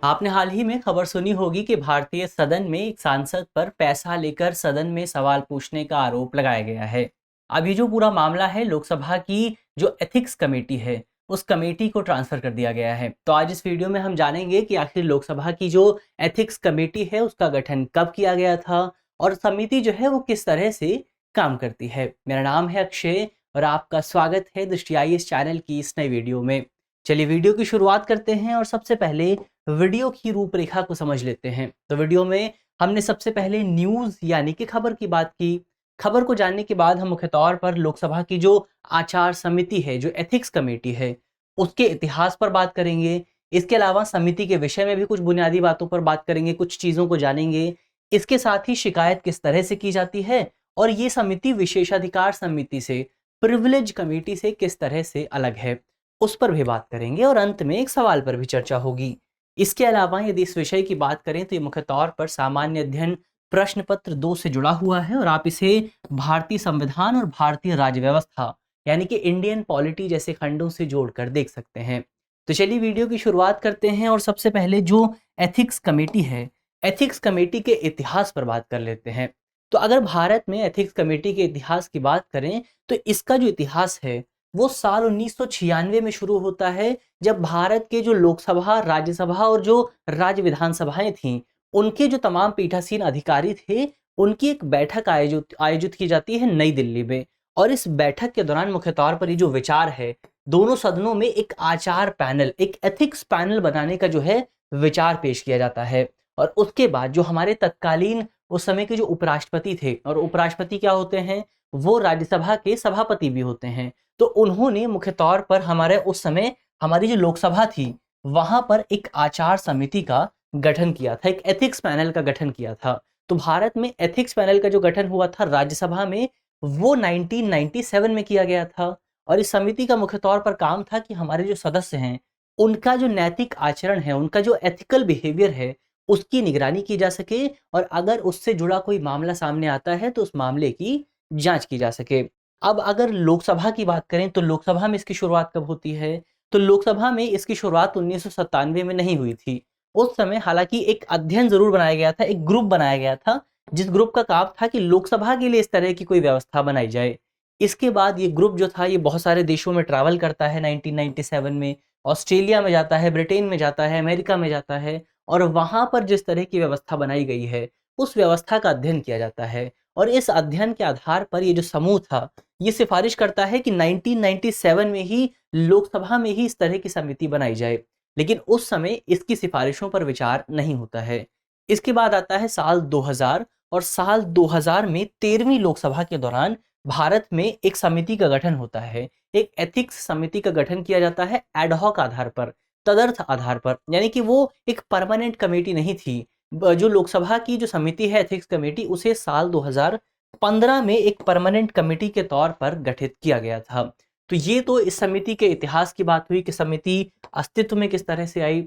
आपने हाल ही में खबर सुनी होगी कि भारतीय सदन में एक सांसद पर पैसा लेकर सदन में सवाल पूछने का आरोप लगाया गया है। अब ये जो पूरा मामला है, लोकसभा की जो एथिक्स कमेटी है, उस कमेटी को ट्रांसफर कर दिया गया है। तो आज इस वीडियो में हम जानेंगे कि आखिर लोकसभा की जो एथिक्स कमेटी है उसका गठन कब किया गया था और समिति जो है वो किस तरह से काम करती है। मेरा नाम है अक्षय और आपका स्वागत है दृष्टि आईएएस चैनल की इस नई वीडियो में। चलिए वीडियो की शुरुआत करते हैं और सबसे पहले वीडियो की रूपरेखा को समझ लेते हैं। तो वीडियो में हमने सबसे पहले न्यूज़ यानी कि खबर की बात की। खबर को जानने के बाद हम मुख्य तौर पर लोकसभा की जो आचार समिति है, जो एथिक्स कमेटी है, उसके इतिहास पर बात करेंगे। इसके अलावा समिति के विषय में भी कुछ बुनियादी बातों पर बात करेंगे, कुछ चीज़ों को जानेंगे। इसके साथ ही शिकायत किस तरह से की जाती है और ये समिति विशेषाधिकार समिति से, प्रिविलेज कमेटी से किस तरह से अलग है, उस पर भी बात करेंगे और अंत में एक सवाल पर भी चर्चा होगी। इसके अलावा यदि इस विषय की बात करें तो ये मुख्य तौर पर सामान्य अध्ययन प्रश्न पत्र 2 से जुड़ा हुआ है और आप इसे भारतीय संविधान और भारतीय राज्य व्यवस्था यानी कि इंडियन पॉलिटी जैसे खंडों से जोड़कर देख सकते हैं। तो चलिए वीडियो की शुरुआत करते हैं और सबसे पहले जो एथिक्स कमेटी है, एथिक्स कमेटी के इतिहास पर बात कर लेते हैं। तो अगर भारत में एथिक्स कमेटी के इतिहास की बात करें तो इसका जो इतिहास है वो साल 1996 में शुरू होता है, जब भारत के जो लोकसभा, राज्यसभा और जो राज्य विधानसभाएं थीं, उनके जो तमाम पीठासीन अधिकारी थे, उनकी एक बैठक आयोजित आयोजित की जाती है नई दिल्ली में। और इस बैठक के दौरान मुख्य तौर पर ये जो विचार है, दोनों सदनों में एक आचार पैनल, एक एथिक्स पैनल बनाने का जो है विचार पेश किया जाता है। और उसके बाद जो हमारे तत्कालीन उस समय के जो उपराष्ट्रपति थे, और उपराष्ट्रपति क्या होते हैं, वो राज्यसभा के सभापति भी होते हैं। तो उन्होंने मुख्य तौर पर हमारे उस समय हमारी जो लोकसभा थी, वहां पर एक आचार समिति का गठन किया था, एक एथिक्स पैनल का गठन किया था। तो भारत में एथिक्स पैनल का जो गठन हुआ था राज्यसभा में, वो 1997 में किया गया था। और इस समिति का मुख्य तौर पर काम था कि हमारे जो सदस्य हैं, उनका जो नैतिक आचरण है, उनका जो एथिकल बिहेवियर है, उसकी निगरानी की जा सके और अगर उससे जुड़ा कोई मामला सामने आता है तो उस मामले की जांच की जा सके। अब अगर लोकसभा की बात करें तो लोकसभा में इसकी शुरुआत कब होती है? तो लोकसभा में इसकी शुरुआत 1997 में नहीं हुई थी। उस समय हालांकि एक अध्ययन जरूर बनाया गया था, एक ग्रुप बनाया गया था, जिस ग्रुप का काम था कि लोकसभा के लिए इस तरह की कोई व्यवस्था बनाई जाए। इसके बाद ये ग्रुप जो था ये बहुत सारे देशों में ट्रैवल करता है 1997 में, ऑस्ट्रेलिया में जाता है, ब्रिटेन में जाता है, अमेरिका में जाता है और वहां पर जिस तरह की व्यवस्था बनाई गई है, उस व्यवस्था का अध्ययन किया जाता है। और इस अध्ययन के आधार पर ये जो समूह था, ये सिफारिश करता है कि 1997 में ही लोकसभा में ही इस तरह की समिति बनाई जाए, लेकिन उस समय इसकी सिफारिशों पर विचार नहीं होता है। इसके बाद आता है साल 2000 और साल 2000 में 13वीं लोकसभा के दौरान भारत में एक समिति का गठन होता है, एक एथिक्स समिति का गठन किया जाता है एडहॉक आधार पर, तदर्थ आधार पर, यानी कि वो एक परमानेंट कमेटी नहीं थी। जो लोकसभा की जो समिति है एथिक्स कमेटी, उसे साल 2015 में एक परमानेंट कमेटी के तौर पर गठित किया गया था। तो ये तो इस समिति के इतिहास की बात हुई कि समिति अस्तित्व में किस तरह से आई।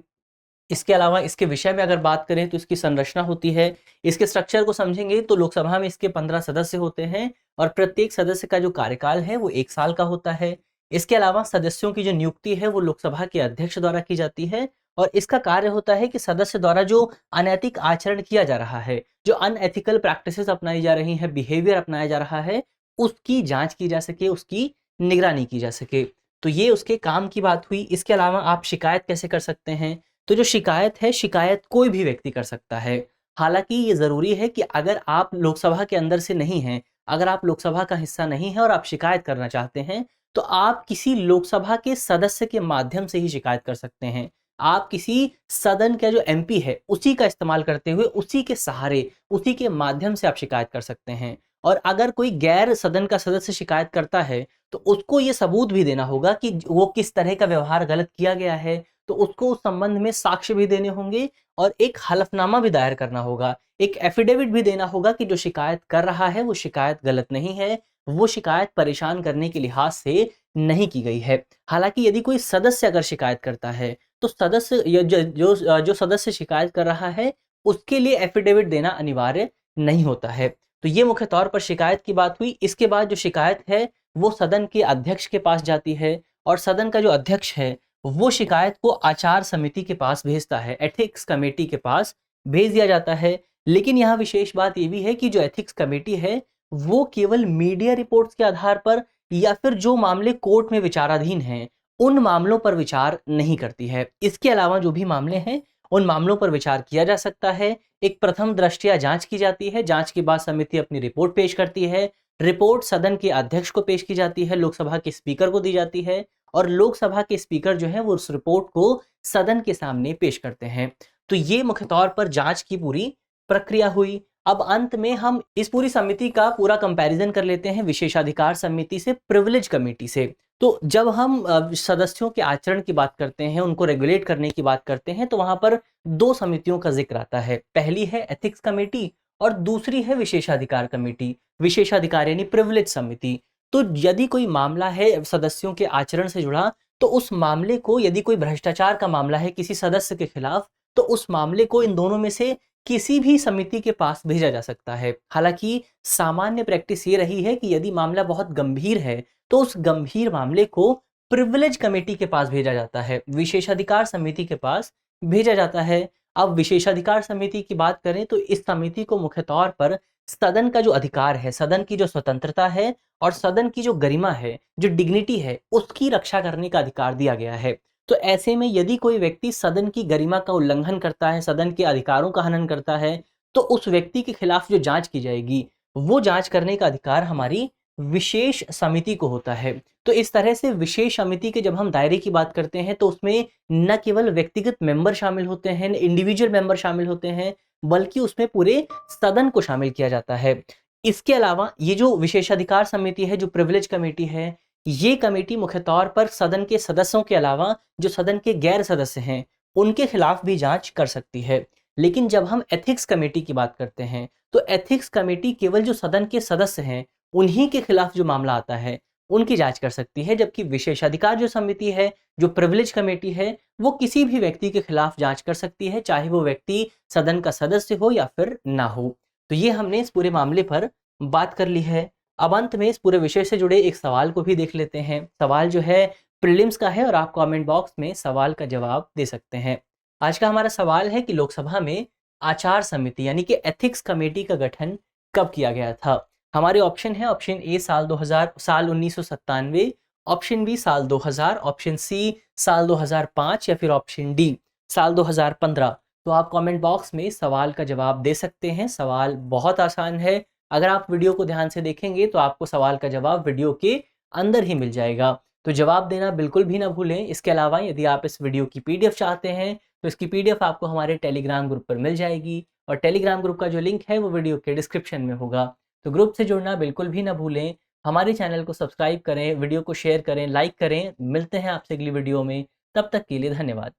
इसके अलावा इसके विषय में अगर बात करें तो इसकी संरचना होती है। इसके स्ट्रक्चर को समझेंगे तो लोकसभा में इसके 15 सदस्य होते हैं और प्रत्येक सदस्य का जो कार्यकाल है वो 1 साल का होता है। इसके अलावा सदस्यों की जो नियुक्ति है वो लोकसभा के अध्यक्ष द्वारा की जाती है और इसका कार्य होता है कि सदस्य द्वारा जो अनैतिक आचरण किया जा रहा है, जो अनएथिकल प्रैक्टिसेस अपनाई जा रही हैं, बिहेवियर अपनाया जा रहा है, उसकी जांच की जा सके, उसकी निगरानी की जा सके। तो ये उसके काम की बात हुई। इसके अलावा आप शिकायत कैसे कर सकते हैं? तो जो शिकायत है, शिकायत कोई भी व्यक्ति कर सकता है। हालांकि ये ज़रूरी है कि अगर आप लोकसभा के अंदर से नहीं हैं, अगर आप लोकसभा का हिस्सा नहीं हैं और आप शिकायत करना चाहते हैं, तो आप किसी लोकसभा के सदस्य के माध्यम से ही शिकायत कर सकते हैं। आप किसी सदन का जो एमपी है, उसी का इस्तेमाल करते हुए, उसी के सहारे, उसी के माध्यम से आप शिकायत कर सकते हैं। और अगर कोई गैर सदन का सदस्य शिकायत करता है, तो उसको ये सबूत भी देना होगा कि वो किस तरह का व्यवहार गलत किया गया है, तो उसको उस संबंध में साक्ष्य भी देने होंगे और एक हलफनामा भी दायर करना होगा, एक एफिडेविट भी देना होगा कि जो शिकायत कर रहा है वो शिकायत गलत नहीं है, वो शिकायत परेशान करने के लिहाज से नहीं की गई है। हालांकि यदि कोई सदस्य अगर शिकायत करता है तो सदस्य जो सदस्य शिकायत कर रहा है उसके लिए एफिडेविट देना अनिवार्य नहीं होता है। तो ये मुख्य तौर पर शिकायत की बात हुई। इसके बाद जो शिकायत है वो सदन के अध्यक्ष के पास जाती है और सदन का जो अध्यक्ष है वो शिकायत को आचार समिति के पास भेजता है, एथिक्स कमेटी के पास भेज दिया जाता है। लेकिन यहाँ विशेष बात ये भी है कि जो एथिक्स कमेटी है वो केवल मीडिया रिपोर्ट्स के आधार पर या फिर जो मामले कोर्ट में विचाराधीन हैं उन मामलों पर विचार नहीं करती है। इसके अलावा जो भी मामले हैं उन मामलों पर विचार किया जा सकता है। एक प्रथम दृष्टया जांच की जाती है, जांच के बाद समिति अपनी रिपोर्ट पेश करती है। रिपोर्ट सदन के अध्यक्ष को पेश की जाती है, लोकसभा के स्पीकर को दी जाती है और लोकसभा के स्पीकर जो है वो उस रिपोर्ट को सदन के सामने पेश करते हैं। तो ये मुख्य तौर पर जांच की पूरी प्रक्रिया हुई। अब अंत में हम इस पूरी समिति का पूरा कंपैरिजन कर लेते हैं विशेषाधिकार समिति से, प्रिविलेज कमेटी से। तो जब हम सदस्यों के आचरण की बात करते हैं, उनको रेगुलेट करने की बात करते हैं, तो वहां पर दो समितियों का जिक्र आता है। पहली है एथिक्स कमेटी और दूसरी है विशेषाधिकार कमेटी, विशेषाधिकार यानी प्रिविलेज समिति। तो यदि कोई मामला है सदस्यों के आचरण से जुड़ा, तो उस मामले को, यदि कोई भ्रष्टाचार का मामला है किसी सदस्य के खिलाफ, तो उस मामले को इन दोनों में से किसी भी समिति के पास भेजा जा सकता है। हालांकि सामान्य प्रैक्टिस ये रही है कि यदि मामला बहुत गंभीर है तो उस गंभीर मामले को प्रिविलेज कमेटी के पास भेजा जाता है, विशेषाधिकार समिति के पास भेजा जाता है। अब विशेषाधिकार समिति की बात करें तो इस समिति को मुख्य तौर पर सदन का जो अधिकार है, सदन की जो स्वतंत्रता है और सदन की जो गरिमा है, जो डिग्निटी है, उसकी रक्षा करने का अधिकार दिया गया है। तो ऐसे में यदि कोई व्यक्ति सदन की गरिमा का उल्लंघन करता है, सदन के अधिकारों का हनन करता है, तो उस व्यक्ति के खिलाफ जो जांच की जाएगी वो जांच करने का अधिकार हमारी विशेष समिति को होता है। तो इस तरह से विशेष समिति के जब हम दायरे की बात करते हैं तो उसमें न केवल व्यक्तिगत मेंबर शामिल होते हैं, इंडिविजुअल मेंबर शामिल होते हैं, बल्कि उसमें पूरे सदन को शामिल किया जाता है। इसके अलावा ये जो विशेषाधिकार समिति है, जो प्रिविलेज कमेटी है, ये कमेटी मुख्य तौर पर सदन के सदस्यों के अलावा जो सदन के गैर सदस्य हैं उनके खिलाफ भी जांच कर सकती है। लेकिन जब हम एथिक्स कमेटी की बात करते हैं तो एथिक्स कमेटी केवल जो सदन के सदस्य हैं उन्हीं के खिलाफ जो मामला आता है उनकी जांच कर सकती है, जबकि विशेषाधिकार जो समिति है, जो प्रिविलेज कमेटी है, वो किसी भी व्यक्ति के खिलाफ जांच कर सकती है, चाहे वो व्यक्ति सदन का सदस्य हो या फिर ना हो। तो ये हमने इस पूरे मामले पर बात कर ली है। अब अंत में इस पूरे विषय से जुड़े एक सवाल को भी देख लेते हैं। सवाल जो है प्रीलिम्स का है और आप कमेंट बॉक्स में सवाल का जवाब दे सकते हैं। आज का हमारा सवाल है कि लोकसभा में आचार समिति यानी कि एथिक्स कमेटी का गठन कब किया गया था। हमारे ऑप्शन है, ऑप्शन ए साल 2000, साल 1997, ऑप्शन बी साल 2000, ऑप्शन सी साल 2005 या फिर ऑप्शन डी साल 2015। तो आप कमेंट बॉक्स में सवाल का जवाब दे सकते हैं। सवाल बहुत आसान है, अगर आप वीडियो को ध्यान से देखेंगे तो आपको सवाल का जवाब वीडियो के अंदर ही मिल जाएगा। तो जवाब देना बिल्कुल भी ना भूलें। इसके अलावा यदि आप इस वीडियो की पीडीएफ चाहते हैं तो इसकी पीडीएफ आपको हमारे टेलीग्राम ग्रुप पर मिल जाएगी और टेलीग्राम ग्रुप का जो लिंक है वो वीडियो के डिस्क्रिप्शन में होगा। तो ग्रुप से जुड़ना बिल्कुल भी ना भूलें। हमारे चैनल को सब्सक्राइब करें, वीडियो को शेयर करें, लाइक करें। मिलते हैं आपसे अगली वीडियो में, तब तक के लिए धन्यवाद।